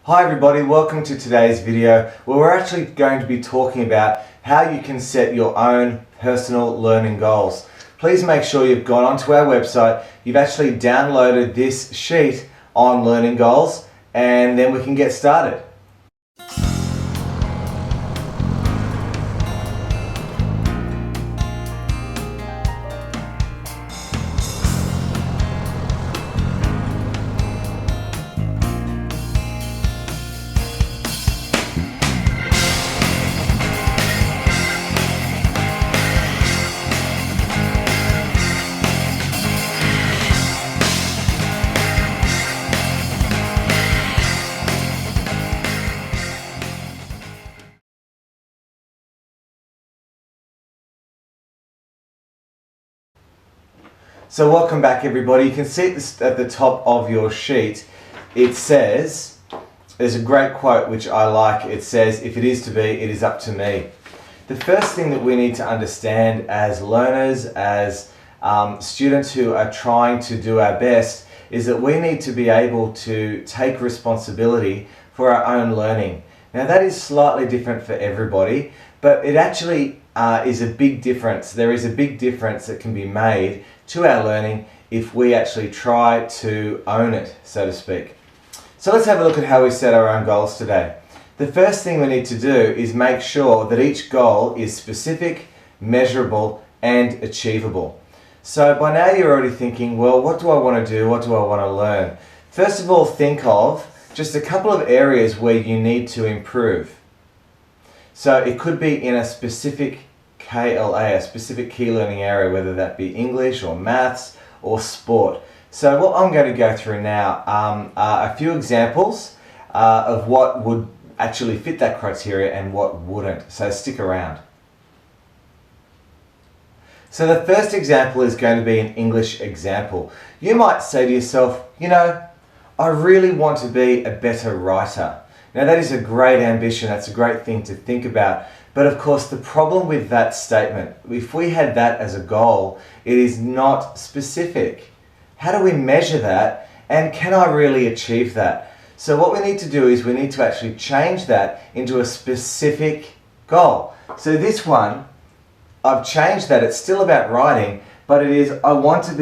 Hi everybody, welcome to today's video where we're actually going to be talking about how you can set your own personal learning goals. Please make sure you've gone onto our website, you've actually downloaded this sheet on learning goals, and then we can get started. So welcome back everybody. You can see this at the top of your sheet. It says, there's a great quote which I like. It says, "If it is to be, it is up to me." The first thing that we need to understand as learners, as students who are trying to do our best, is that we need to be able to take responsibility for our own learning. Now that is slightly different for everybody, but it actually is a big difference. There is a big difference that can be made to our learning if we actually try to own it, so to speak. So let's have a look at how we set our own goals today. The first thing we need to do is make sure that each goal is specific, measurable, and achievable. So by now you're already thinking, well, what do I want to do? What do I want to learn? First of all, think of just a couple of areas where you need to improve. So it could be in a specific KLA, a specific key learning area, whether that be English or maths or sport. So what I'm going to go through now are a few examples of what would actually fit that criteria and what wouldn't. So stick around. So the first example is going to be an English example. You might say to yourself, you know, I really want to be a better writer. Now that is a great ambition, that's a great thing to think about. But of course the problem with that statement, if we had that as a goal, it is not specific. How do we measure that, and can I really achieve that? So what we need to do is we need to actually change that into a specific goal. So this one, I've changed that, it's still about writing, but it is I want to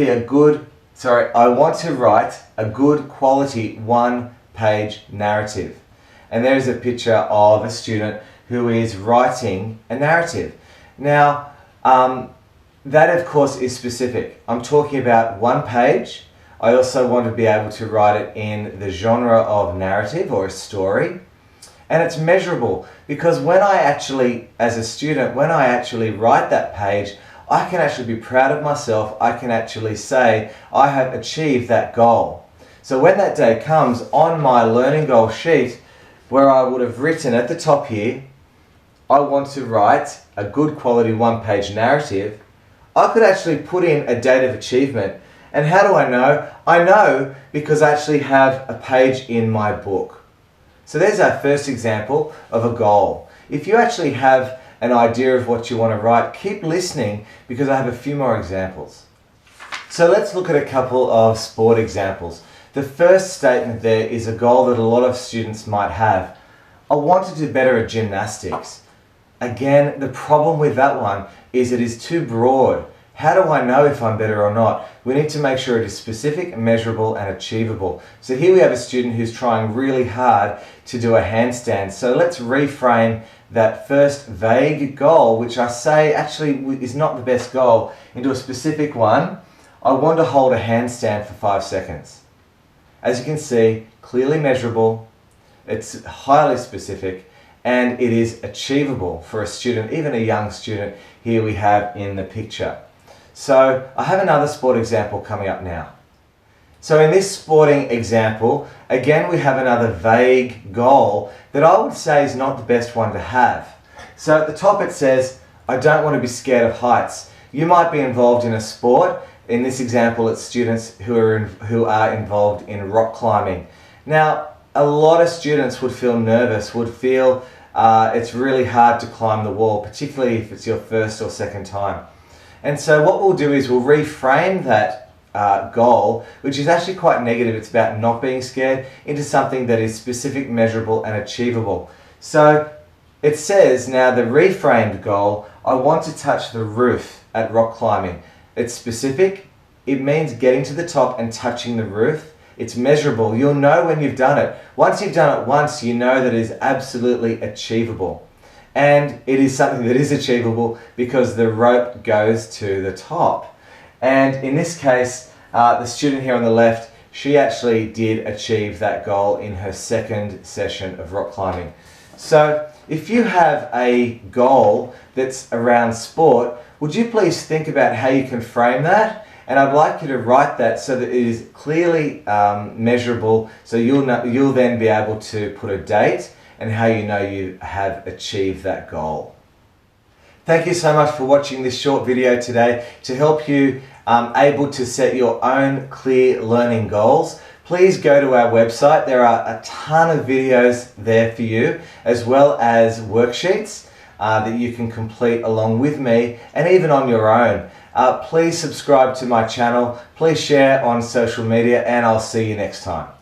write a good quality one-page narrative. And there's a picture of a student who is writing a narrative. Now, that of course is specific. I'm talking about one page. I also want to be able to write it in the genre of narrative or a story. And it's measurable because when I actually, as a student, when I actually write that page, I can actually be proud of myself. I can actually say I have achieved that goal. So when that day comes, on my learning goal sheet, where I would have written at the top here, I want to write a good quality one-page narrative, I could actually put in a date of achievement. And how do I know? I know because I actually have a page in my book. So there's our first example of a goal. If you actually have an idea of what you want to write, keep listening because I have a few more examples. So let's look at a couple of sport examples. The first statement there is a goal that a lot of students might have. I want to do better at gymnastics. Again, the problem with that one is it is too broad. How do I know if I'm better or not? We need to make sure it is specific, measurable, and achievable. So here we have a student who's trying really hard to do a handstand. So let's reframe that first vague goal, which I say actually is not the best goal, into a specific one. I want to hold a handstand for 5 seconds. As you can see, clearly measurable, it's highly specific, and it is achievable for a student, even a young student, here we have in the picture. So I have another sport example coming up now. So in this sporting example, again we have another vague goal that I would say is not the best one to have. So at the top it says, I don't want to be scared of heights. You might be involved in a sport. In this example, it's students who are involved in rock climbing. Now, a lot of students would feel nervous, would feel it's really hard to climb the wall, particularly if it's your first or second time. And so what we'll do is we'll reframe that goal, which is actually quite negative. It's about not being scared, into something that is specific, measurable, and achievable. So it says now the reframed goal, I want to touch the roof at rock climbing. It's specific. It means getting to the top and touching the roof. It's measurable. You'll know when you've done it. Once you've done it once, you know that it is absolutely achievable. And it is something that is achievable because the rope goes to the top. And in this case, the student here on the left, she actually did achieve that goal in her second session of rock climbing. So if you have a goal that's around sport, would you please think about how you can frame that? And I'd like you to write that so that it is clearly measurable, so you'll then be able to put a date and how you know you have achieved that goal. Thank you so much for watching this short video today to help you able to set your own clear learning goals. Please go to our website. There are a ton of videos there for you, as well as worksheets that you can complete along with me and even on your own. Please subscribe to my channel. Please share on social media, and I'll see you next time.